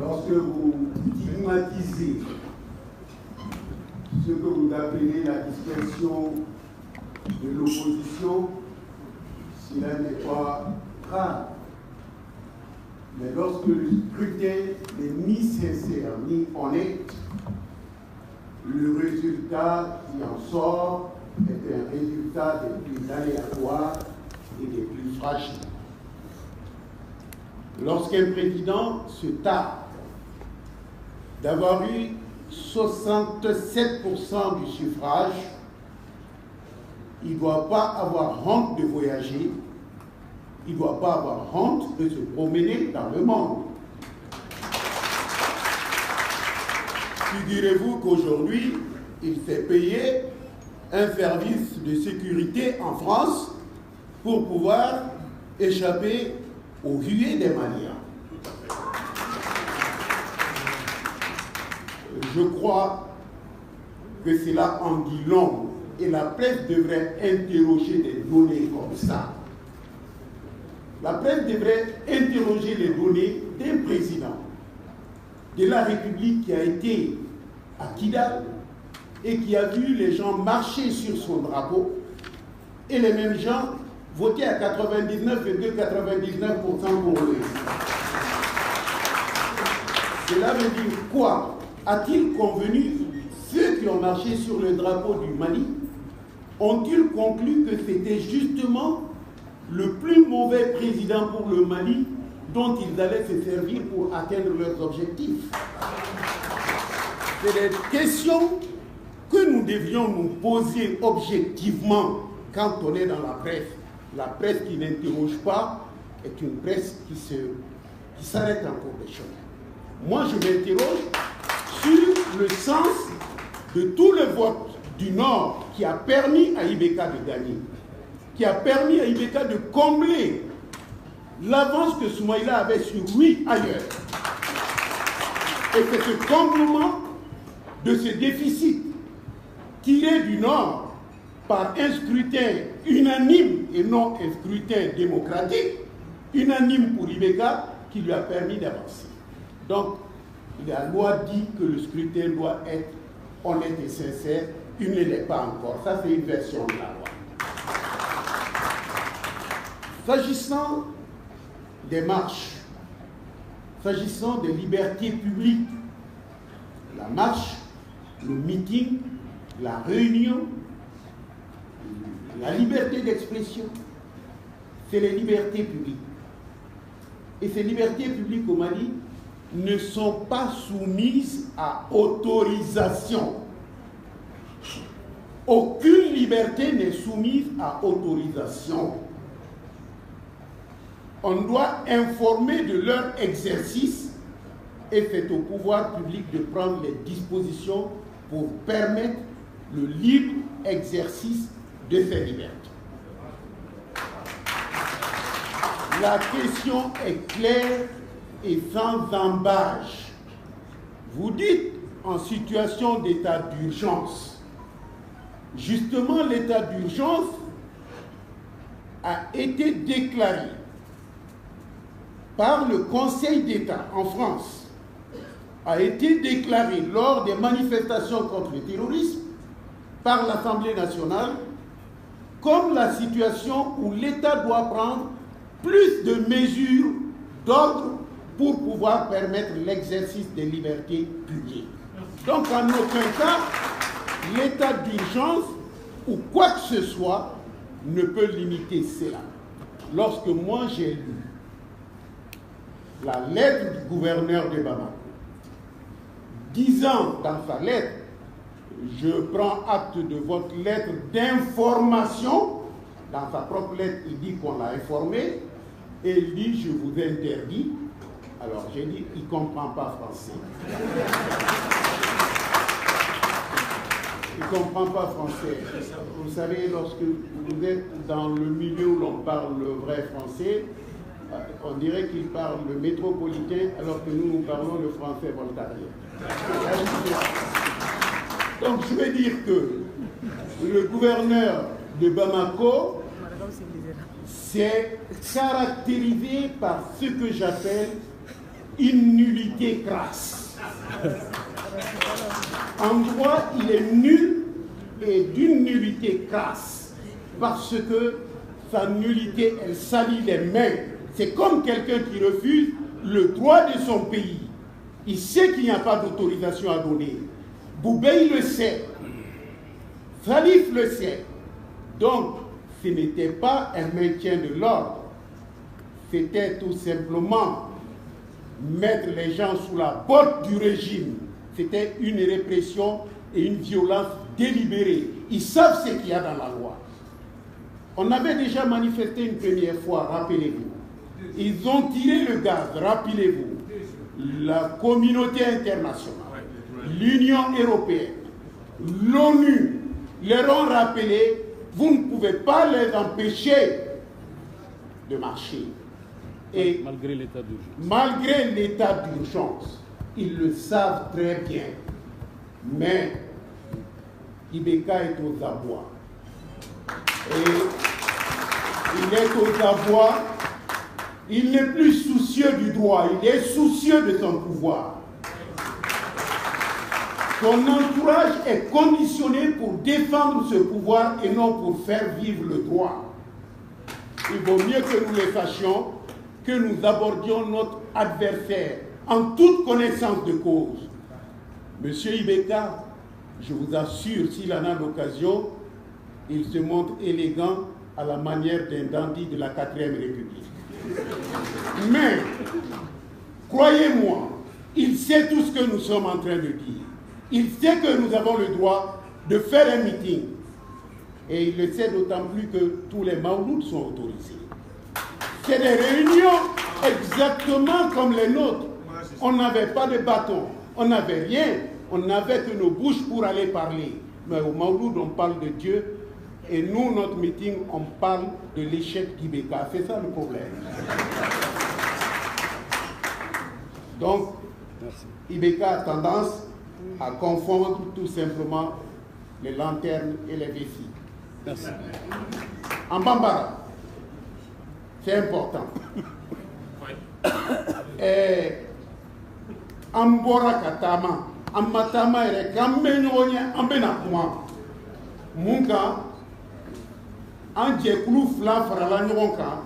lorsque vous stigmatisez ce que vous appelez la dispersion de l'opposition, cela n'est pas grave. Mais lorsque le scrutin n'est ni sincère ni honnête, le résultat qui en sort est un résultat des plus aléatoires et des plus fragiles. Lorsqu'un président se targue d'avoir eu 67% du suffrage, il ne doit pas avoir honte de voyager, il ne doit pas avoir honte de se promener dans le monde. Figurez-vous qu'aujourd'hui, il fait payer un service de sécurité en France pour pouvoir échapper aux huées des Maliens. Je crois que cela en dit long et la presse devrait interroger des données comme ça. La presse devrait interroger les données d'un président de la République qui a été à Kidal et qui a vu les gens marcher sur son drapeau et les mêmes gens voter à 99,99% pour lui. Cela veut dire quoi? A-t-il convenu, ceux qui ont marché sur le drapeau du Mali, ont-ils conclu que c'était justement le plus mauvais président pour le Mali dont ils allaient se servir pour atteindre leurs objectifs? C'est des questions que nous devions nous poser objectivement quand on est dans la presse. La presse qui n'interroge pas est une presse qui s'arrête en cours de chemin. Moi, je m'interroge sur le sens de tout le vote du Nord qui a permis à Ibeka de gagner, qui a permis à Ibeka de combler l'avance que Soumaïla avait sur lui ailleurs. Et c'est ce comblement de ce déficit tiré du Nord par un scrutin unanime et non un scrutin démocratique, unanime pour Ibeka, qui lui a permis d'avancer. Donc, la loi dit que le scrutin doit être honnête et sincère. Il ne l'est pas encore. Ça, c'est une version de la loi. S'agissant des marches, s'agissant des libertés publiques, la marche, le meeting, la réunion, la liberté d'expression, c'est les libertés publiques. Et ces libertés publiques au Mali ne sont pas soumises à autorisation. Aucune liberté n'est soumise à autorisation. On doit informer de leur exercice et c'est au pouvoir public de prendre les dispositions pour permettre le libre exercice de ces libertés. La question est claire et sans embâche. Vous dites en situation d'état d'urgence. Justement, l'état d'urgence a été déclaré par le Conseil d'État en France, a été déclaré lors des manifestations contre le terrorisme par l'Assemblée nationale comme la situation où l'État doit prendre plus de mesures d'ordre pour pouvoir permettre l'exercice des libertés publiques. Donc, en aucun cas, l'état d'urgence ou quoi que ce soit ne peut limiter cela. Lorsque moi j'ai lu la lettre du gouverneur de Bamako, disant dans sa lettre, je prends acte de votre lettre d'information, dans sa propre lettre, il dit qu'on l'a informé, et il dit, je vous interdis. Alors j'ai dit, il ne comprend pas français. Il ne comprend pas français. Vous savez, lorsque vous êtes dans le milieu où l'on parle le vrai français, on dirait qu'il parle le métropolitain, alors que nous parlons le français voltarien. Donc je veux dire que le gouverneur de Bamako s'est caractérisé par ce que j'appelle une nullité crasse. En droit, il est nul et d'une nullité crasse, parce que sa nullité, elle salit les mains. C'est comme quelqu'un qui refuse le droit de son pays. Il sait qu'il n'y a pas d'autorisation à donner. Boubé le sait. Salif le sait. Donc, ce n'était pas un maintien de l'ordre. C'était tout simplement mettre les gens sous la botte du régime. C'était une répression et une violence délibérée. Ils savent ce qu'il y a dans la loi. On avait déjà manifesté une première fois, rappelez-vous. Ils ont tiré le gaz, rappelez-vous. La communauté internationale, l'Union européenne, l'ONU leur ont rappelé, vous ne pouvez pas les empêcher de marcher. Et malgré l'état d'urgence, ils le savent très bien. Mais Ibeka est aux abois. Et il est aux abois. Il n'est plus soucieux du droit, il est soucieux de son pouvoir. Son entourage est conditionné pour défendre ce pouvoir et non pour faire vivre le droit. Il vaut mieux que nous les fassions, que nous abordions notre adversaire en toute connaissance de cause. Monsieur Ibeka, je vous assure, s'il en a l'occasion, il se montre élégant à la manière d'un dandy de la 4e République. Mais, croyez-moi, il sait tout ce que nous sommes en train de dire. Il sait que nous avons le droit de faire un meeting. Et il le sait d'autant plus que tous les maulouds sont autorisés. C'est des réunions exactement comme les nôtres. On n'avait pas de bâton, on n'avait rien. On n'avait que nos bouches pour aller parler. Mais au Mauloud, on parle de Dieu. Et nous, notre meeting, on parle de l'échec d'Ibeka. C'est ça le problème. Donc, Ibeka a tendance à confondre tout simplement les lanternes et les vessies. Merci. En Bambara, c'est important. Et en Bora Katama, en Matama, et en Benyonia, en Benakuma, Munka, en Djekulu Fla Farala Nyonka,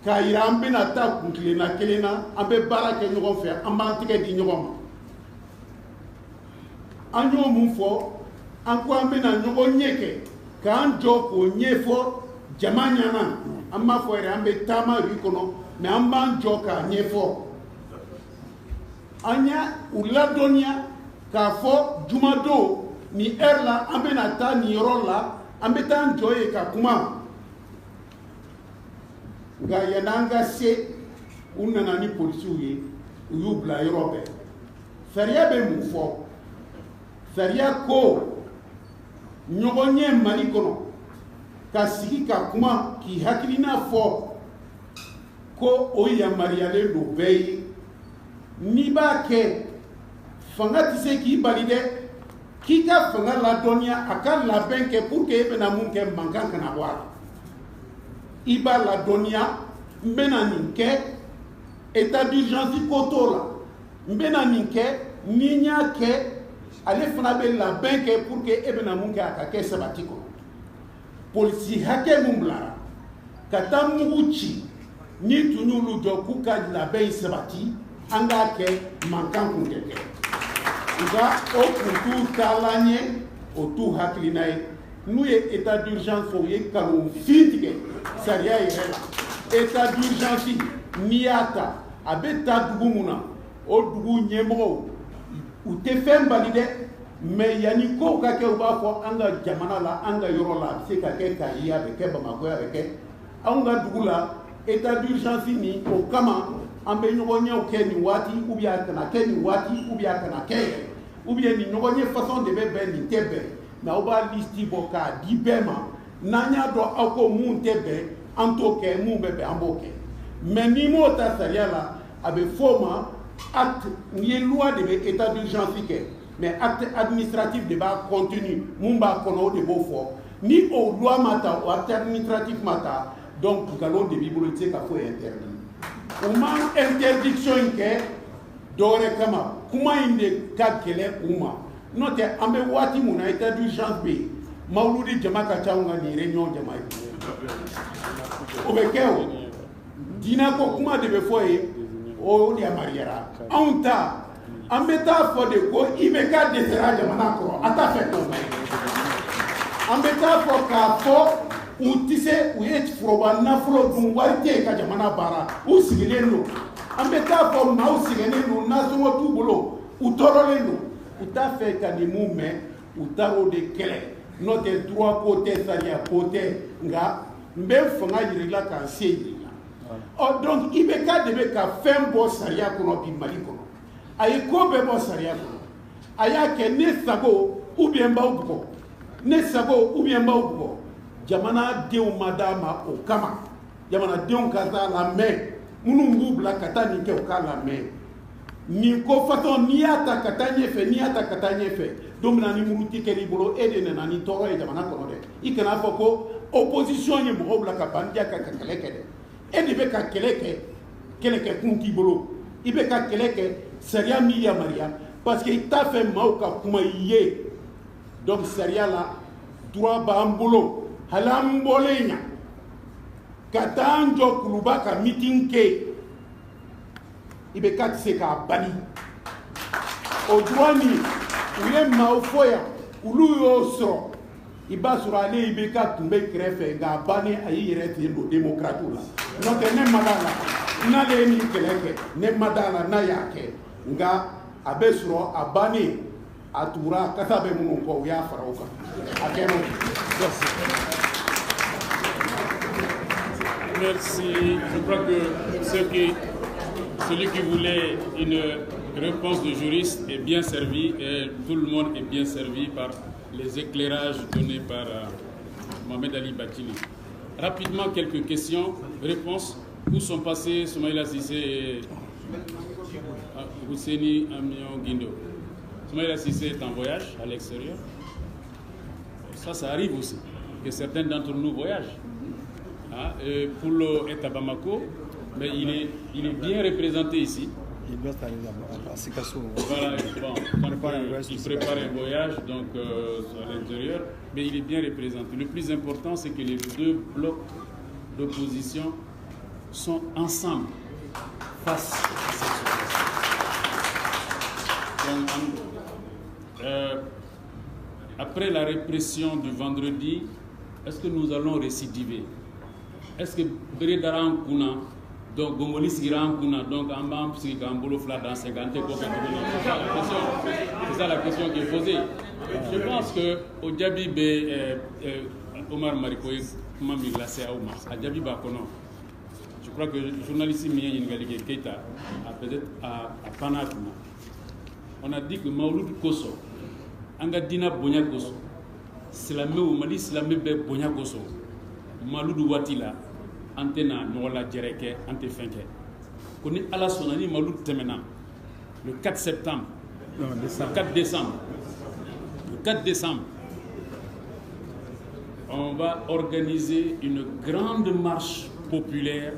Kaira en Benata, Kunklina Kelena, en Bebara Kenyofe, en Bantique d'Ignorama. En Yomufo, en Kwambena Nyonyeke, quand Joko Nyefo, Jamanyana, en Mafoire, en Betama Rikono, mais en Ban Joka Nyefo. Anya uladonia kafo jumado ni erla ambenata ni rola ambetan joye kakuma ga yananga se unana ni polisi uyubla Europe feria be mufo feria ko nyogonye mali kono kasiki kakuma ki hakilina fo ko oya mariale do bey ni b'a kɛ fanga tɛ se k'i bali dɛ k'i ka fanga ladɔnniya a ka labɛn kɛ pour que e bɛna mun kɛ mankan kana bɔ a la i b'a ladɔnniya n bɛna nin kɛ état d'urgence ko t'o la n bɛna nin kɛ ni n y'a kɛ ale fana bɛ labɛn kɛ pour que e bɛna mun kɛ a ka kɛ sabati kɔnɔ polisi hakɛ mun bilara ka taa mugu ci ni tun y'olu jɔ k'u ka labɛn sabati an k'a kɛ mankan kun tɛ kɛ nka o kun t'u taalan ye o t'u hakilina ye n'u ye état d'urgence fɔ u ye nkalonfin tigɛ sariya yɛrɛ la état d'urgence n'i y'a ta a bɛ taa dugu mun na o dugu ɲɛmɔgɔw u tɛ fɛn bali dɛ mais yanni kow ka kɛ u b'a fɔ an ka jamana la an ka yɔrɔ la a bɛ se ka kɛ Kayi a bɛ kɛ Bamako a bɛ kɛ anw ka dugu la état d'urgence ni o kama an bɛ ɲɔgɔnyew kɛ nin waati ou bien a kana kɛ nin waati ou bien a kana kɛ ou bien nin ɲɔgɔnye façon de bɛ bɛn nin tɛ bɛn mais aw b'a liste bɔ k'a di bɛɛ ma n'an y'a dɔn aw ko mun tɛ bɛn an t'o kɛ mun bɛ bɛn an b'o kɛ mais n'i m'o ta sariya la a bɛ f'o ma acte n'i ye loi de bɛ état d'urgence kɛ mais acte administratif de b'a contenu mun b'a kɔnɔ o de b'o fɔ ni o loi ma ta o acte administratif ma ta donc nkalon de b'i bolo i tɛ se ka foyi interdit. uma interdiction ke dore kama kuma inde ka kele uma note ambe wati muna état d'urgence be mauludi jama ka tawnga ni réunion jama o be kewo dina ko kuma de be foye o dia mariera onta ambe ta fo de ko ibe ka de sera jama na ko ata fe to ambe ta fo ka fo utise uyet froba na fro dum warite ka jama na bara o sigileno ambe ta fo ma o sigileno na so tu bolo utoroleno uta fe ka ni mume utaro de kele note droit côté saria côté nga mbe fanga yirila ka seyi oh donc ibeka debe ka fembo saria kono bi mali kono ay ko be bo saria kono aya ke ne sago ou bien bawbuko ne sago ou bien bawbuko jamana dew madama o kama jamana dew kaza la me munu ngubla katani ke o kala me ni ko faton ni ata katanye fe ni ata katanye fe domina ni muruti keri bolo ede na ni toro e jamana kono de ikana foko opposition ye mo bla ka bandia ka keleke de ede be ka keleke kunti bolo ibe ka keleke seria mi ya maria parce que ita fait mauka kuma ye donc seria la droit ba ambolo halambolenya katanjo kuluba ka meeting ke ibe ka se ka bani o droit ni uye maufoya ulu yo so iba surale ibe ka tumbe krefe ga bani ayi yerete no démocrate la no te ne madala na le ni keleke ne madala na yake nga abesro abani atura katabe mun ko ya farauka akeno merci. Je crois que celui qui voulait une réponse de juriste est bien servi et tout le monde est bien servi par les éclairages donnés par Mohamed Ali Batili. Rapidement, quelques questions, réponses. Où sont passés Soumaïla Cissé et Husseini Amion Guindo? Soumaïla Cissé est en voyage à l'extérieur. Ça arrive aussi, que certains d'entre nous voyagent. Poulo est à Bamako, mais il est bien représenté ici. Il doit arriver à Sikasso. Voilà, il prépare un voyage donc, à l'intérieur, mais il est bien représenté. Le plus important, c'est que les deux blocs d'opposition sont ensemble face à cette situation. Après la répression du vendredi, est-ce que nous allons récidiver? Est-ce que Bérédaran Kuna, donc Gomoli Siran Kuna, donc Ambam Sigambolo Fla dans 50 c'est ça la question qui est posée. Je pense que au Djabi Omar Marikoy, Mami Lassé Aouma, à Djabi Bakono, je crois que le journaliste Mien Yingalige Keita a peut-être à Panakuna. On a dit que Maouloud Koso, Angadina Bonya Koso, Slamé ou Mali Slamé Bonya Koso, Maloudou Watila, Antena Nola Djereke, Ante Fenke. Koni Ala Sonani Maloud Temena, le 4 septembre, le 4 décembre. Le 4 décembre, on va organiser une grande marche populaire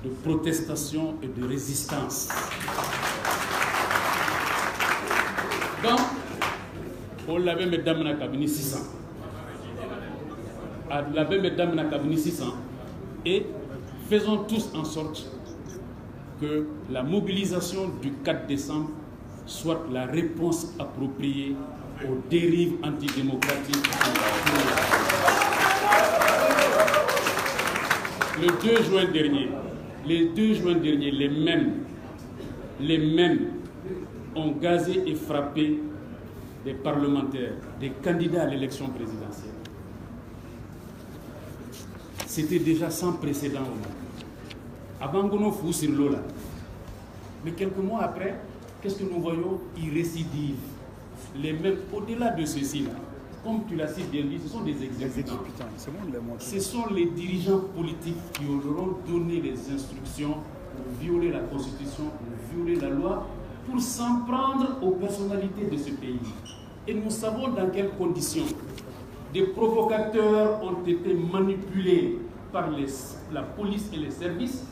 de protestation et de résistance. Donc, on l'avait mesdames na cabine 600. On l'avait mesdames na cabine 600. Et faisons tous en sorte que la mobilisation du 4 décembre soit la réponse appropriée aux dérives antidémocratiques. Le 2 juin dernier, les mêmes ont gazé et frappé des parlementaires, des candidats à l'élection présidentielle. C'était déjà sans précédent au monde. Avant qu'on fout sur l'eau là. Mais quelques mois après, qu'est-ce que nous voyons? Ils récidivent. Les mêmes, au-delà de ceci là, comme tu l'as si bien dit, ce sont des exécutants. Ce sont les dirigeants politiques qui auront donné les instructions pour violer la Constitution, pour violer la loi, pour s'en prendre aux personnalités de ce pays. Et nous savons dans quelles conditions. Des provocateurs ont été manipulés par la police et les services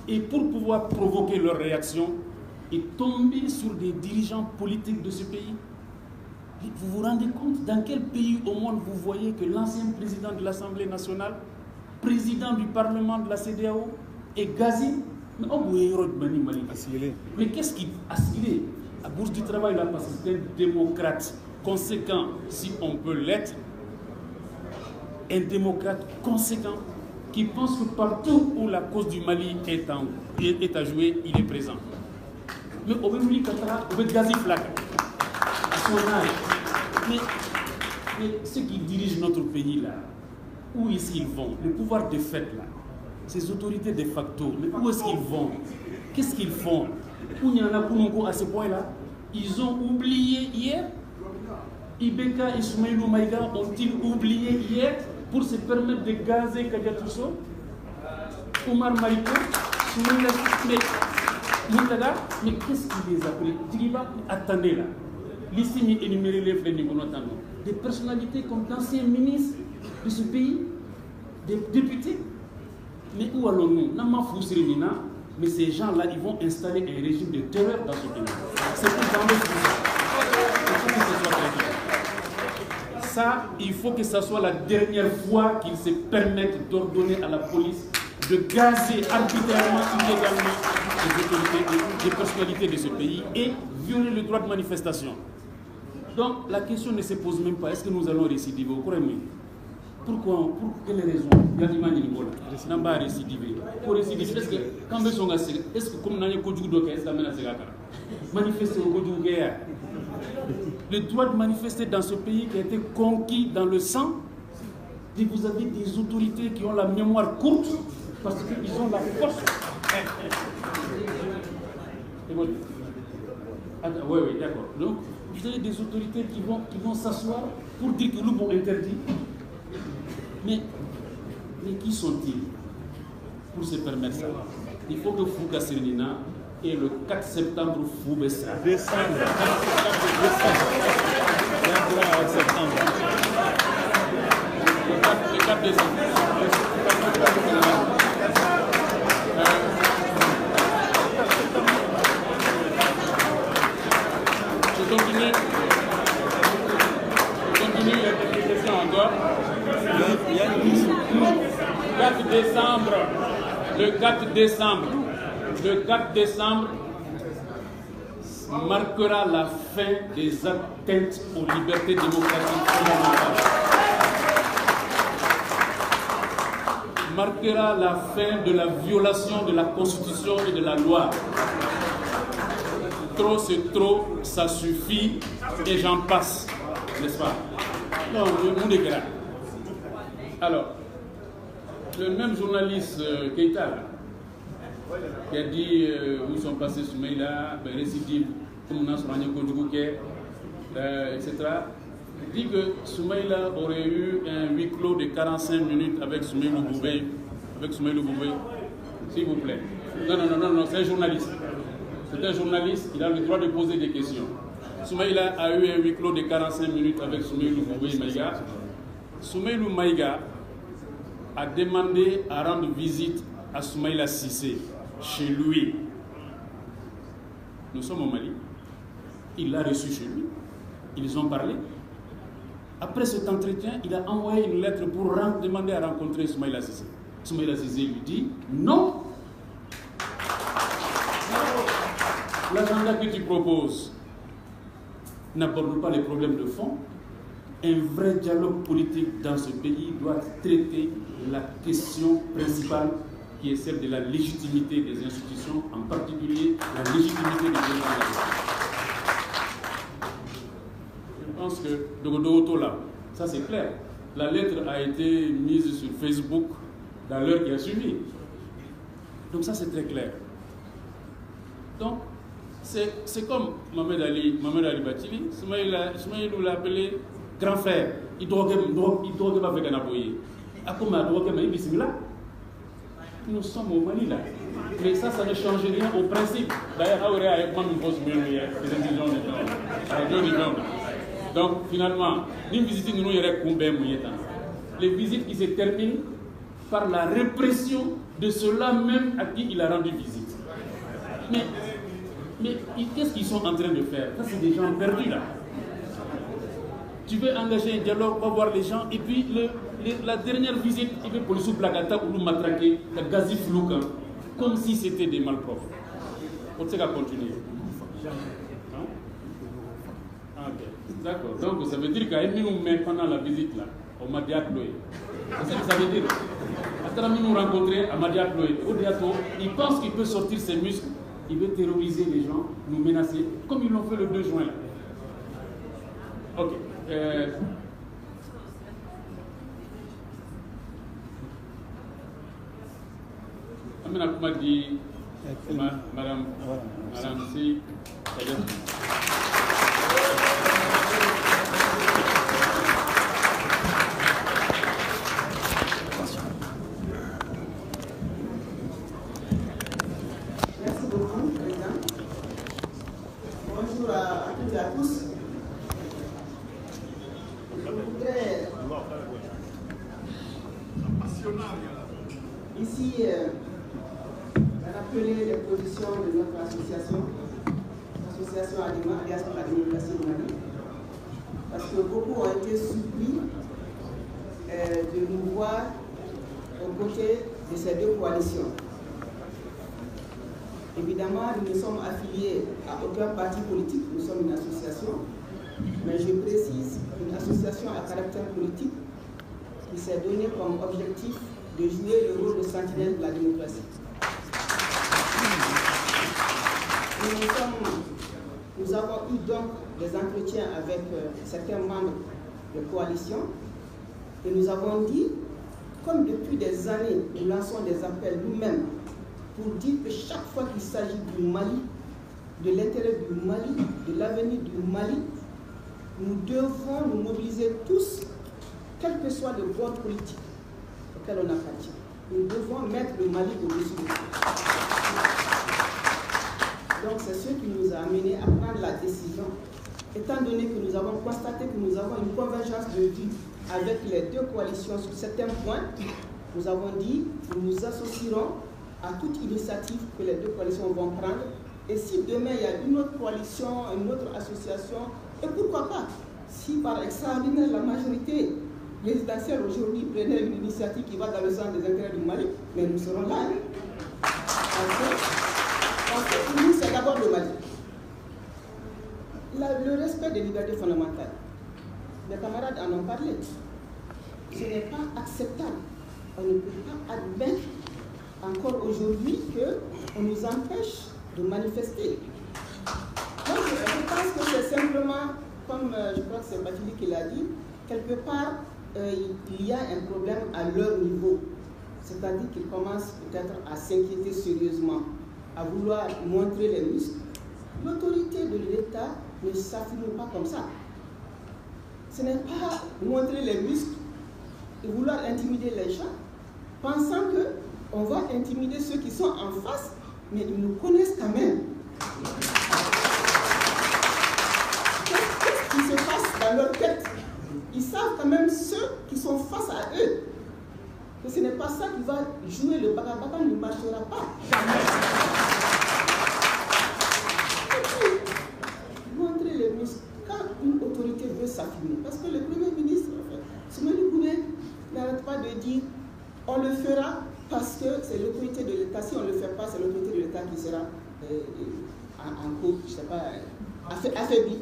et pour pouvoir provoquer leur réaction et tomber sur des dirigeants politiques de ce pays. Vous vous rendez compte dans quel pays au monde vous voyez que l'ancien président de l'Assemblée nationale, président du Parlement de la CEDEAO est gazé? Mais qu'est-ce qu'il a assimilé? À Bourse du Travail, là, parce que c'est un démocrate conséquent, si on peut l'être, un démocrate conséquent qui pense que partout où la cause du Mali est à jouer, il est présent. Mais au Bémouli Katara, au Gazi Flaka, à son âge. Mais ceux qui dirigent notre pays là, où est-ce qu'ils vont? Le pouvoir de fait là, ces autorités de facto, mais où est-ce qu'ils vont? Qu'est-ce qu'ils font? Où il y en a pour à ce point-là? Ils ont oublié hier. Ibeka et Soumaïlou Maïga ont-ils oublié hier pour se permettre de gazer Kadiatousso, Omar Mariko, Soumaïla, Moutaga, mais qu'est-ce qui les a pris? Diriba, attendez là. L'ici, il énuméré les flèches des personnalités comme d'anciens ministres de ce pays, des députés. Mais où allons-nous? Mais ces gens-là, ils vont installer un régime de terreur dans ce pays. C'est pour ça, il faut que ça soit la dernière fois qu'ils se permettent d'ordonner à la police de gazer arbitrairement, illégalement les personnalités de ce pays et violer le droit de manifestation. Donc la question ne se pose même pas, est-ce que nous allons récidiver? Pourquoi? Pour quelles raisons? Il n'a pas récidiver. Pour récidiver, est-ce que quand on est-ce que comme on a manifester au le droit de manifester dans ce pays qui a été conquis dans le sang, et vous avez des autorités qui ont la mémoire courte parce qu'ils ont la force. Oui, d'accord. Donc, vous avez des autorités qui vont s'asseoir pour dire que nous est interdit. Mais qui sont-ils pour se permettre ça? Il faut que Fouka Sénina et le 4 septembre Foubessa. Le 4 décembre. Je continue la question encore. Le 4 décembre marquera la fin des atteintes aux libertés démocratiques fondamentales. Marquera la fin de la violation de la Constitution et de la loi. Trop c'est trop, ça suffit, et j'en passe, n'est-ce pas? Non, le monde est grave. Alors, le même journaliste Keïta, qui a dit où sont passés Soumaïla, récidive, comme on a sur etc., dit que Soumaïla aurait eu un huis clos de 45 minutes avec Soumaïlou Boubé. S'il vous plaît. Non, c'est un journaliste. C'est un journaliste, il a le droit de poser des questions. Soumaïla a eu un huis clos de 45 minutes avec Soumaïlou Boubé Maïga. Soumaïlou Maïga a demandé à rendre visite à Soumaïla Cissé, chez lui. Nous sommes au Mali. Il l'a reçu chez lui. Ils ont parlé. Après cet entretien, il a envoyé une lettre pour demander à rencontrer Soumaïla Cissé. Soumaïla Cissé lui dit non. L'agenda que tu proposes n'aborde pas les problèmes de fond. Un vrai dialogue politique dans ce pays doit traiter la question principale qui est celle de la légitimité des institutions, en particulier la légitimité des gouvernements. Je pense que Dogodo là, ça c'est clair. La lettre a été mise sur Facebook dans l'heure qui a suivi. Donc ça c'est très clair. Donc c'est comme Mohamed Ali Batili, Soumaïlou l'a appelé grand frère. Il doit pas faire Ganaboye. Nous sommes au Mali là. Mais ça ne change rien au principe. D'ailleurs, Donc finalement, les visites qui se terminent par la répression de ceux-là même à qui il a rendu visite. Mais qu'est-ce qu'ils sont en train de faire? Ça, c'est des gens perdus là. Tu veux engager un dialogue, va voir les gens, et puis la dernière visite, il veut pour le sous-placata ou le matraquer, le gazi flou, comme si c'était des malpropres. On sait qu'à continuer. Okay. D'accord. Donc ça veut dire qu'à nous pendant la visite là, au Madia Chloé. C'est ça que ça veut dire. Après nous rencontrer à Madia Chloé, au Diato, il pense qu'il peut sortir ses muscles, il veut terroriser les gens, nous menacer, comme ils l'ont fait le 2 juin là. Ok. Amina Kouma dit Madame si. Merci beaucoup, Président. Bonjour à toutes et à tous. Je voudrais ici rappeler les positions de notre association, l'association Adima, alias pour la démocratie au Mali, parce que beaucoup ont été surpris de nous voir aux côtés de ces deux coalitions. Évidemment, nous ne sommes affiliés à aucun parti politique, nous sommes une association, mais je précise, une association à caractère politique qui s'est donnée comme objectif de jouer le rôle de sentinelle de la démocratie. Nous avons eu donc des entretiens avec certains membres de coalition et nous avons dit, comme depuis des années, nous lançons des appels nous-mêmes pour dire que chaque fois qu'il s'agit du Mali, de l'intérêt du Mali, de l'avenir du Mali, nous devons nous mobiliser tous, quel que soit le bord politique auquel on appartient. Nous devons mettre le Mali au-dessus de tout. Donc c'est ce qui nous a amenés à prendre la décision. Étant donné que nous avons constaté que nous avons une convergence de vues avec les deux coalitions sur certains points, nous avons dit que nous nous associerons à toute initiative que les deux coalitions vont prendre. Et si demain il y a une autre coalition, une autre association, et pourquoi pas, si par extraordinaire la majorité résidentielle aujourd'hui prenait une initiative qui va dans le sens des intérêts du Mali, mais nous serons là. Parce que pour nous, c'est d'abord le Mali. Le respect des libertés fondamentales. Mes camarades en ont parlé. Ce n'est pas acceptable. On ne peut pas admettre encore aujourd'hui qu'on nous empêche de manifester. Donc, je pense que c'est simplement, comme je crois que c'est Batili qui l'a dit, quelque part, il y a un problème à leur niveau. C'est-à-dire qu'ils commencent peut-être à s'inquiéter sérieusement, à vouloir montrer les muscles. L'autorité de l'État ne s'affirme pas comme ça. Ce n'est pas montrer les muscles et vouloir intimider les gens, pensant qu'on va intimider ceux qui sont en face, mais ils nous connaissent quand même. Qu'est-ce qui se passe dans leur tête? Ils savent quand même ceux qui sont face à eux. Que ce n'est pas ça qui va jouer le baka-baka, ne marchera pas. Montrer les muscles. Quand une autorité veut s'affirmer, parce que le Premier ministre, Soumaïla Goubé, n'arrête pas de dire on le fera parce que c'est l'autorité de l'État. Si on ne le fait pas, c'est l'autorité de l'État qui sera en cours, je ne sais pas, affaiblie.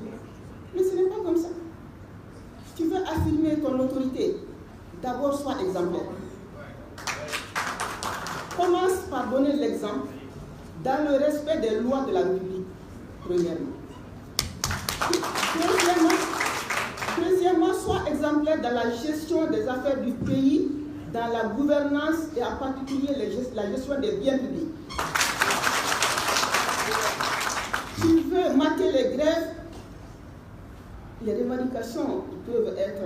Mais ce n'est pas comme ça. Si tu veux affirmer ton autorité, d'abord sois exemplaire. Commence par donner l'exemple dans le respect des lois de la République, premièrement. Deuxièmement, sois exemplaire dans la gestion des affaires du pays, dans la gouvernance et en particulier la gestion des biens publics. Tu veux mater les grèves, les revendications peuvent être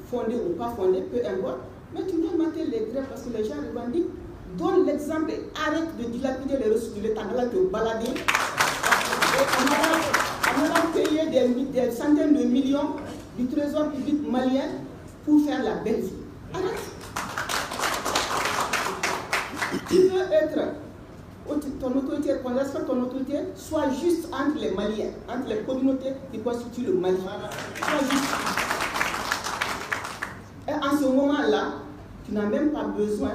fondées ou pas fondées, peu importe, mais tu dois mater les grèves parce que les gens revendiquent. Donne l'exemple et arrête de dilapider les ressources de l'État en allant te balader, en allant payer des centaines de millions du trésor public malien pour faire la belle vie. Arrête. Tu veux être ton autorité, qu'on respecte ton autorité, soit juste entre les Maliens, entre les communautés qui constituent le Mali. Sois juste. Et en ce moment-là, tu n'as même pas besoin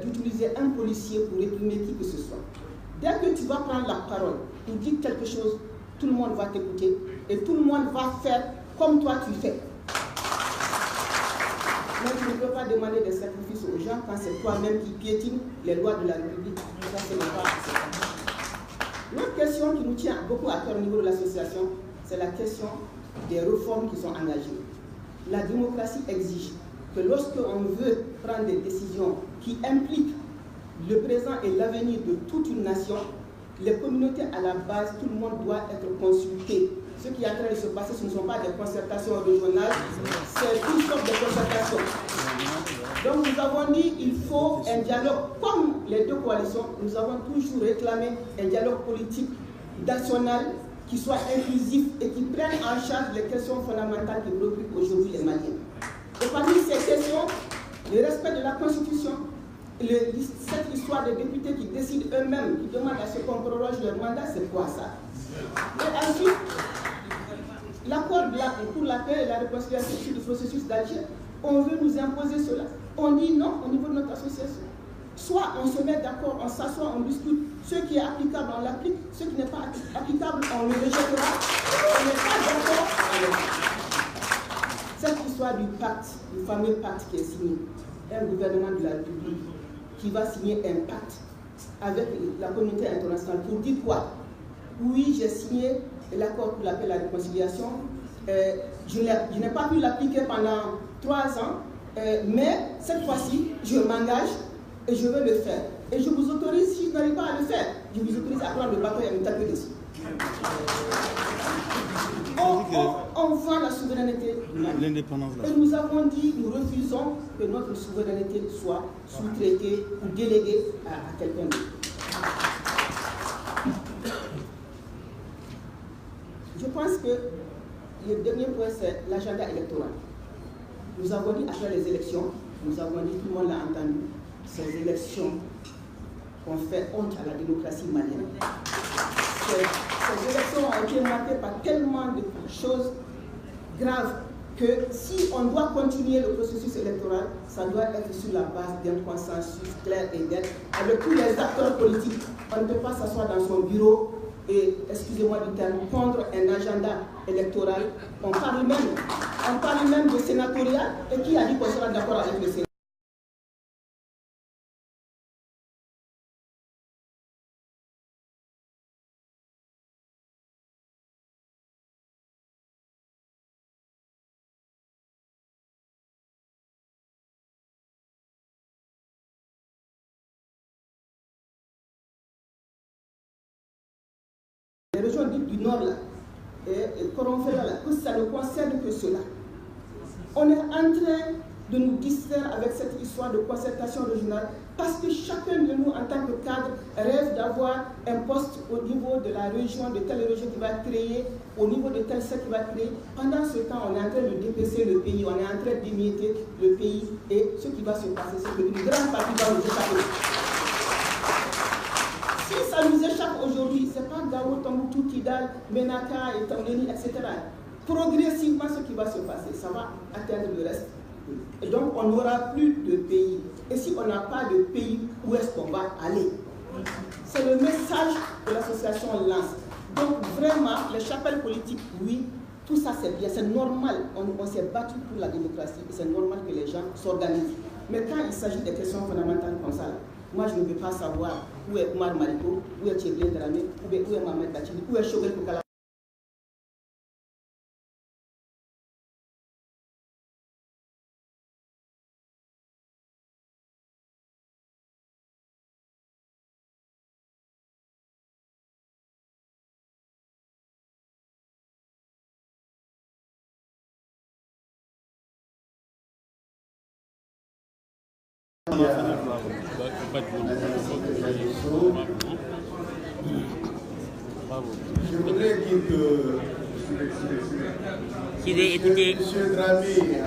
d'utiliser un policier pour réprimer qui que ce soit. Dès que tu vas prendre la parole pour dire quelque chose, tout le monde va t'écouter et tout le monde va faire comme toi tu fais. Mais tu ne peux pas demander des sacrifices aux gens quand c'est toi-même qui piétine les lois de la République. Ça, ce n'est pas acceptable. L'autre question qui nous tient beaucoup à cœur au niveau de l'association, c'est la question des réformes qui sont engagées. La démocratie exige que lorsqu'on veut prendre des décisions qui impliquent le présent et l'avenir de toute une nation, les communautés à la base, tout le monde doit être consulté. Ce qui est en train de se passer, ce ne sont pas des concertations régionales, c'est une sorte de concertation. Donc nous avons dit qu'il faut un dialogue, comme les deux coalitions, nous avons toujours réclamé un dialogue politique national qui soit inclusif et qui prenne en charge les questions fondamentales qui préoccupent aujourd'hui les Maliens. Et parmi ces questions, le respect de la Constitution, cette histoire des députés qui décident eux-mêmes, qui demandent à ce qu'on proroge leur mandat, c'est quoi ça? Et ensuite, l'accord pour la paix et la réconciliation sur le processus d'Alger, on veut nous imposer cela. On dit non au niveau de notre association. Soit on se met d'accord, on s'assoit, on discute. Ce qui est applicable, on l'applique. Ce qui n'est pas applicable, on le rejettera. On n'est pas d'accord avec cette histoire du pacte, du fameux pacte qui est signé. Un gouvernement de la République qui va signer un pacte avec la communauté internationale pour dire quoi? Oui, j'ai signé l'accord pour la paix et la réconciliation. Je n'ai pas pu l'appliquer pendant 3 ans, mais cette fois-ci, je m'engage et je veux le faire. Et je vous autorise, si je n'arrive pas à le faire, je vous autorise à prendre le bateau et à me taper dessus. On vend la souveraineté. L'indépendance. Et nous avons dit, nous refusons que notre souveraineté soit sous-traitée ou déléguée à quelqu'un d'autre. Je pense que le dernier point, c'est l'agenda électoral. Nous avons dit après les élections, nous avons dit, tout le monde l'a entendu, ces élections ont fait honte à la démocratie malienne. Ces élections ont été marquées par tellement de choses graves que si on doit continuer le processus électoral, ça doit être sur la base d'un consensus clair et net avec tous les acteurs politiques. On ne peut pas s'asseoir dans son bureau et, excusez-moi du terme, pondre un agenda électoral. On parle même de sénatorial, et qui a dit qu'on sera d'accord avec le Sénat? Les régions dites du Nord, là, et Coronfera, là, que ça ne concerne que cela. On est en train de nous distraire avec cette histoire de concertation régionale parce que chacun de nous, en tant que cadre, rêve d'avoir un poste au niveau de la région, de telle région qui va être créée, au niveau de tel secteur qui va être créé. Pendant ce temps, on est en train de dépecer le pays, on est en train d'émietter le pays et ce qui va se passer, c'est qu'une grande partie va nous échapper. Si ça nous échappe aujourd'hui, ce n'est pas Gao, Tombouctou, Kidal, Menaka, et Tangeni, etc. Progressivement, ce qui va se passer, ça va atteindre le reste. Et donc, on n'aura plus de pays. Et si on n'a pas de pays, où est-ce qu'on va aller? C'est le message que l'association lance. Donc, vraiment, les chapelles politiques, oui, tout ça c'est bien, c'est normal. On s'est battu pour la démocratie et c'est normal que les gens s'organisent. Mais quand il s'agit des questions fondamentales comme ça, moi je ne veux pas savoir où est Oumar Mariko, où est Tchéblé Dramé, où est Mohamed Bachili, où est Chogel Koukala. Je voudrais dire que Écoutez. Monsieur Dramé a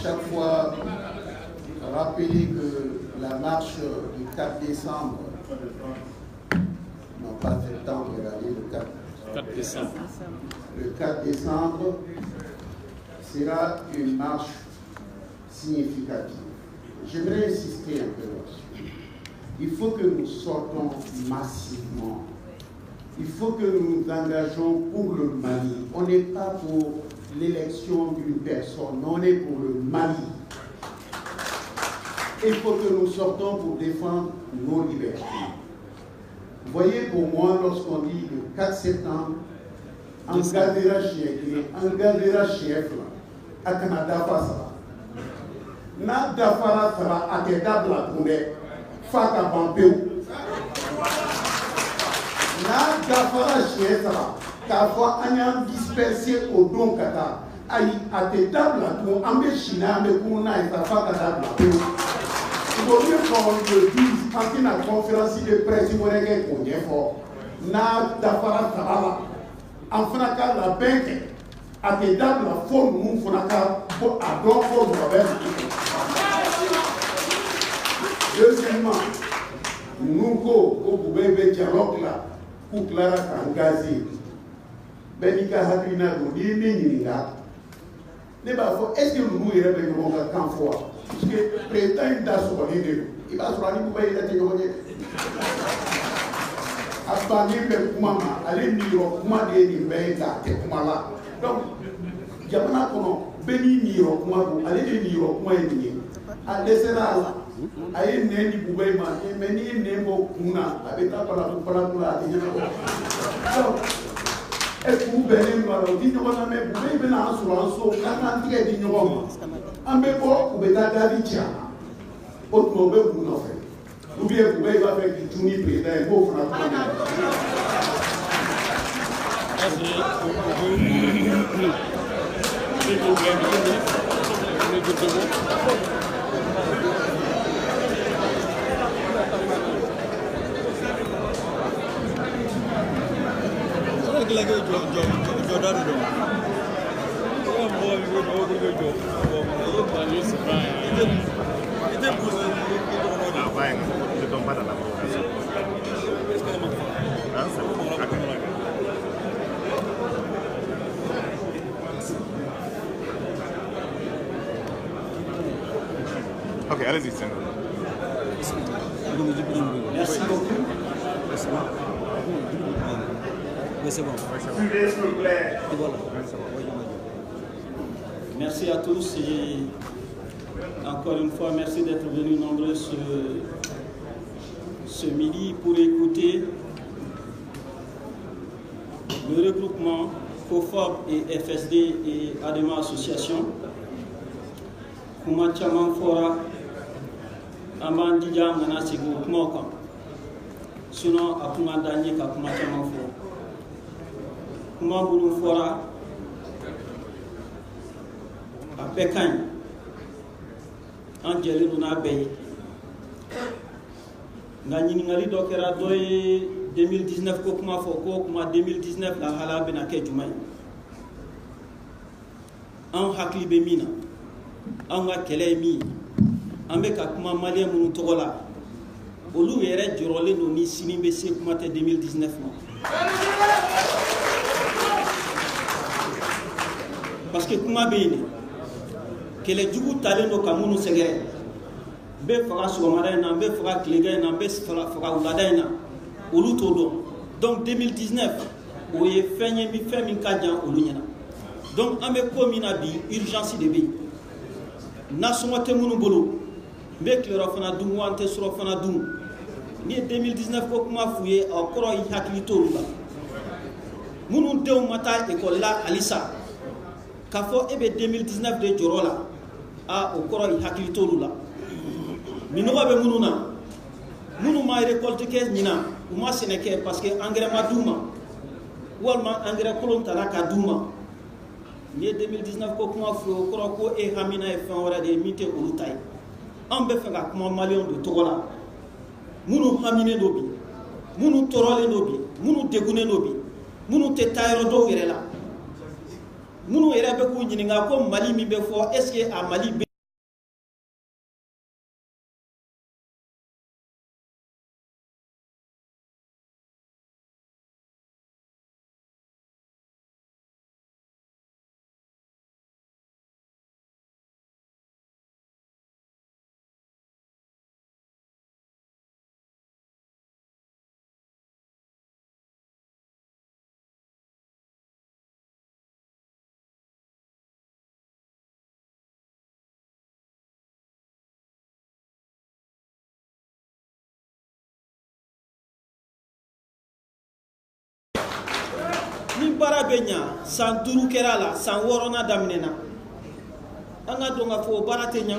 chaque fois rappelé que la marche du 4 décembre n'a pas fait le temps de regarder le 4 décembre. Le 4 décembre sera une marche significative. J'aimerais insister un peu là-dessus. Il faut que nous sortons massivement. Il faut que nous nous engageons pour le Mali. On n'est pas pour l'élection d'une personne, on est pour le Mali. Il faut que nous sortons pour défendre nos libertés. Vous voyez, pour moi, lorsqu'on dit le 4 septembre, en gardera chef, à Canada, na dafara sera à Kedabla pour les Fata Bampeu. Na dafara chef sera, car fois on a dispersé au Don Kata. Aïe, à Kedabla pour Ambechina, mais pour n'a pas Kadabla. Il vaut mieux qu'on le dise en la conférence de presse, il qu'on est fort. Na dafara sera en Franca la banque. À tes dames, la forme, nous faisons à droite, forme, deuxièmement, nous, au bébé dialogue là, pour Clara Kangazi, Benika Hadrina, est-ce que nous y revenons quand fois? Parce que le président il va se rendre pour payer la théorie. Abandonner le Kumama, aller dire au Kuma de Nimbeïda, Kumala. Donc, Yamana Kono, Beni Niro Kumago, allez Niro Kumaini, à l'Esséral, à une Neni Boubaïma, et Meni Nemo Kuna, avec la Palapula, donc, est-ce que vous venez me voir, vous venez me lancer, quand on dit que vous en bébo, vous venez d'Avitia, autrement, vous n'en faites. Ou bien vous venez avec du Tuni président et vous Ok, allez-y, c'est Merci beaucoup. C'est bon. Merci à tous et encore une fois, merci d'être venus nombreux ce midi pour écouter le regroupement COFOB et FSD et ADEMA Association. Kuma Chaman Fora Amandija Manasigo Kumoka. Sinon, à Kuma Danye Ka Kuma Chaman Fora. Kuma Boulou Fora à Pékin. Angeli Luna Bay. Nani Dokera Doye 2019 Kokuma Foko, Kuma 2019 la Hala Benake Jumai. En Hakli Bemina. En Kele Mi. En Beka Kuma Malien Moutogola. Olu Yere Djorole no ni Sinimbe Se Kuma 2019. Parce que Kuma Bene. Que les Djougou Taleno Kamounou Segere. Be Fara Souamaraina, Be Fara Klegaina, Be Fara Ouladaina. Olu Todo. Donc 2019, où il fait un cadre au Lunyana. Donc, on a commis une urgence de vie. Nasuma Temounu Bolo, Mek le Rafana Doum, Wante Surafana Doum. Ni 2019, Kokuma Fouye, encore il y a Klito. Mounou Deou Mata école là, Alissa. Kafo Ebe 2019 de Jorola, a encore il y a Klito là. Minova be Mounouna. Mounou ma récolte 15 mina. Moi, ce n'est que parce que engrais madouma ou engrais colontara kadouma. Ni 2019 ko kuma fo ko e hamina e fan wala de mité ulutai. Ambe fanga kuma malion de Togola. Munu hamine dobi. Munu torole dobi. Munu degune dobi. Munu te tayro do wirela. munu yɛrɛ bɛ k'u ɲininka ko Mali min bɛ fɔ est ce que a Mali bɛ ni baara bɛ ɲa san 5 kɛra la san 6nan daminɛna an ka dɔn ka fɔ baara tɛ ɲa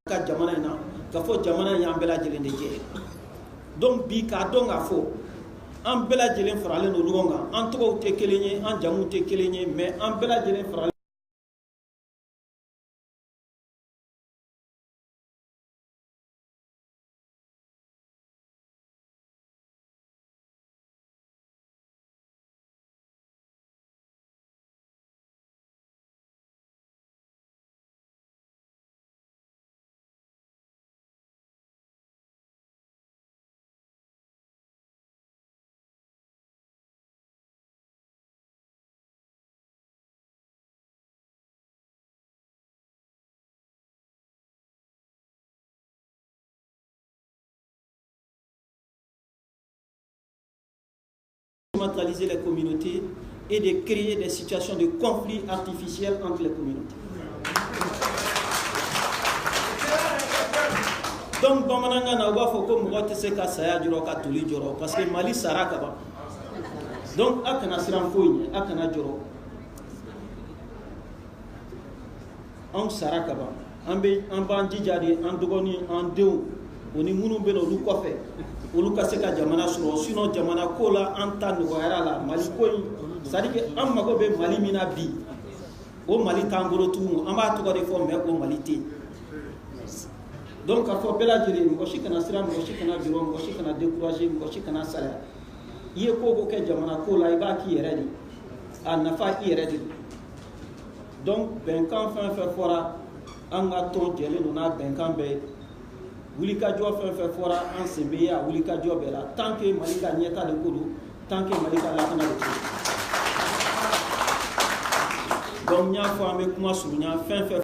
ka jamana in na ka fɔ jamana in y'an bɛɛ lajɛlen de jɛ donc bi k'a dɔn ka fɔ an bɛɛ lajɛlen faralen don ɲɔgɔn kan an tɔgɔw tɛ kelen ye an jamuw tɛ kelen ye mais an bɛɛ lajɛlen faralen instrumentaliser les communautés et de créer des situations de conflit artificiel entre les communautés. Donc, bamananga na wa fo ko mo te se ka saya juro ka tuli juro parce que Mali sara ka ba. Donc, akana siran foyi akana juro. On sara ka ba. Ambe ambandi jadi andogoni andeu oni munu beno lu kofe. Olu ka se ka jamana sɔrɔ sinon jamana ko la an ta nɔgɔyara la Mali ko in c'est à dire que an mago bɛ Mali min na bi o Mali t'an bolo tugun an b'a tɔgɔ de fɔ mais o Mali tɛ donc k'a fɔ bɛɛ lajɛlen mɔgɔ si kana siran mɔgɔ si kana jɔrɔ mɔgɔ si kana décourager mɔgɔ si kana salaya i ye ko o ko kɛ jamana ko la i b'a k'i yɛrɛ de a nafa i yɛrɛ de donc bɛnkan fɛn fɛn fɔra an ka tɔn jɛlen don n'a bɛnkan bɛɛ ye wulikajɔ fɛn fɛn fɔra an sen bɛ ye a wulikajɔ bɛɛ la tant que Mali ka ɲɛta de ko don tant que Mali ka lakana de ko don donc n y'a fɔ an bɛ kuma surunya fɛn fɛn